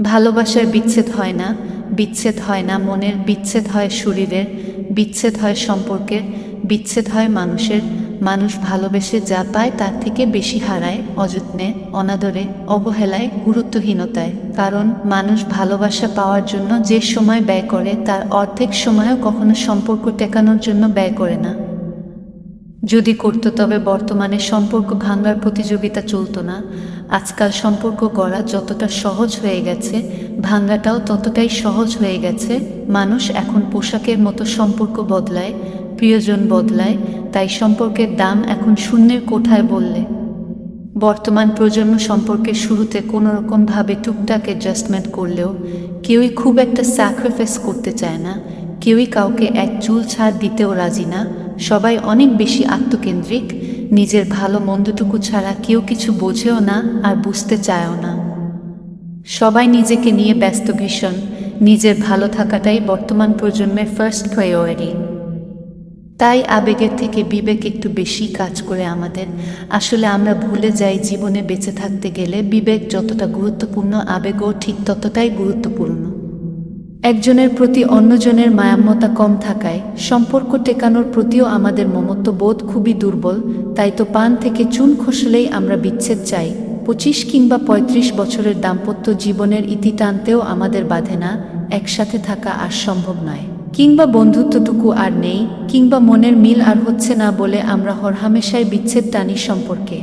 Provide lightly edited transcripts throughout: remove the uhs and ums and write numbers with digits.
ভালোবাসার বিচ্ছেদ হয় না, বিচ্ছেদ হয় না মনের, বিচ্ছেদ হয় শরীরের, বিচ্ছেদ হয় সম্পর্কের, বিচ্ছেদ হয় মানুষের। মানুষ ভালোবেসে যা পায় তার থেকে বেশি হারায় অযত্নে, অনাদরে, অবহেলায়, গুরুত্বহীনতায়। কারণ মানুষ ভালোবাসা পাওয়ার জন্য যে সময় ব্যয় করে তার অর্ধেক সময়ও কখনো সম্পর্ক টেকানোর জন্য ব্যয় করে না। যদি করত তবে বর্তমানে সম্পর্ক ভাঙার প্রতিযোগিতা চলতো না। আজকাল সম্পর্ক গড়া যতটা সহজ হয়ে গেছে, ভাঙাটাও ততটাই সহজ হয়ে গেছে। মানুষ এখন পোশাকের মতো সম্পর্ক বদলায়, প্রিয়জন বদলায়, তাই সম্পর্কের দাম এখন শূন্যের কোঠায় বললে। বর্তমান প্রজন্ম সম্পর্কের শুরুতে কোনোরকমভাবে টুকটাক অ্যাডজাস্টমেন্ট করলেও কেউই খুব একটা স্যাক্রিফাইস করতে চায় না, কেউই কাউকে এক চুল ছাড় দিতেও রাজি না। সবাই অনেক বেশি আত্মকেন্দ্রিক, নিজের ভালো মন্দটুকু ছাড়া কেউ কিছু বোঝেও না আর বুঝতে চায়ও না। সবাই নিজেকে নিয়ে ব্যস্ত ভীষণ, নিজের ভালো থাকাটাই বর্তমান প্রজন্মের ফার্স্ট প্রায়োরিটি। তাই আবেগের থেকে বিবেক একটু বেশি কাজ করে আমাদের। আসলে আমরা ভুলে যাই জীবনে বেঁচে থাকতে গেলে বিবেক যতটা গুরুত্বপূর্ণ, আবেগও ঠিক ততটাই গুরুত্বপূর্ণ। একজনের প্রতি অন্যজনের মায়ামমতা কম থাকায় সম্পর্ক টেকানোর প্রতিও আমাদের মমত্ব বোধ খুবই দুর্বল। তাই তো পান থেকে চুন খসলেই আমরা বিচ্ছেদ চাই। 25 কিংবা 35 বছরের দাম্পত্য জীবনের ইতি টানতেও আমাদের বাধে না, একসাথে থাকা আর সম্ভব নয়, কিংবা বন্ধুত্বটুকু আর নেই, কিংবা মনের মিল আর হচ্ছে না বলে আমরা হরহামেশাই বিচ্ছেদ টানি সম্পর্কে।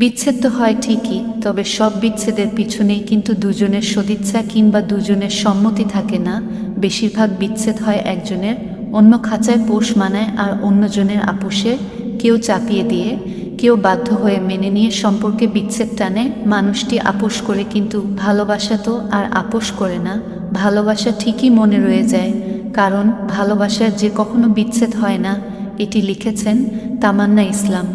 বিচ্ছেদ তো হয় ঠিকই, তবে সব বিচ্ছেদের পিছনেই কিন্তু দুজনের সদিচ্ছা কিংবা দুজনের সম্মতি থাকে না। বেশিরভাগ বিচ্ছেদ হয় একজনের অন্য খাঁচায় পোষ মানায় আর অন্যজনের আপোষে, কেউ চাপিয়ে দিয়ে, কেউ বাধ্য হয়ে মেনে নিয়ে সম্পর্কে বিচ্ছেদ টানে। মানুষটি আপোষ করে, কিন্তু ভালোবাসা তো আর আপোষ করে না। ভালোবাসা ঠিকই মনে রয়ে যায়, কারণ ভালোবাসার যে কখনো বিচ্ছেদ হয় না। এটি লিখেছেন তামান্না ইসলাম।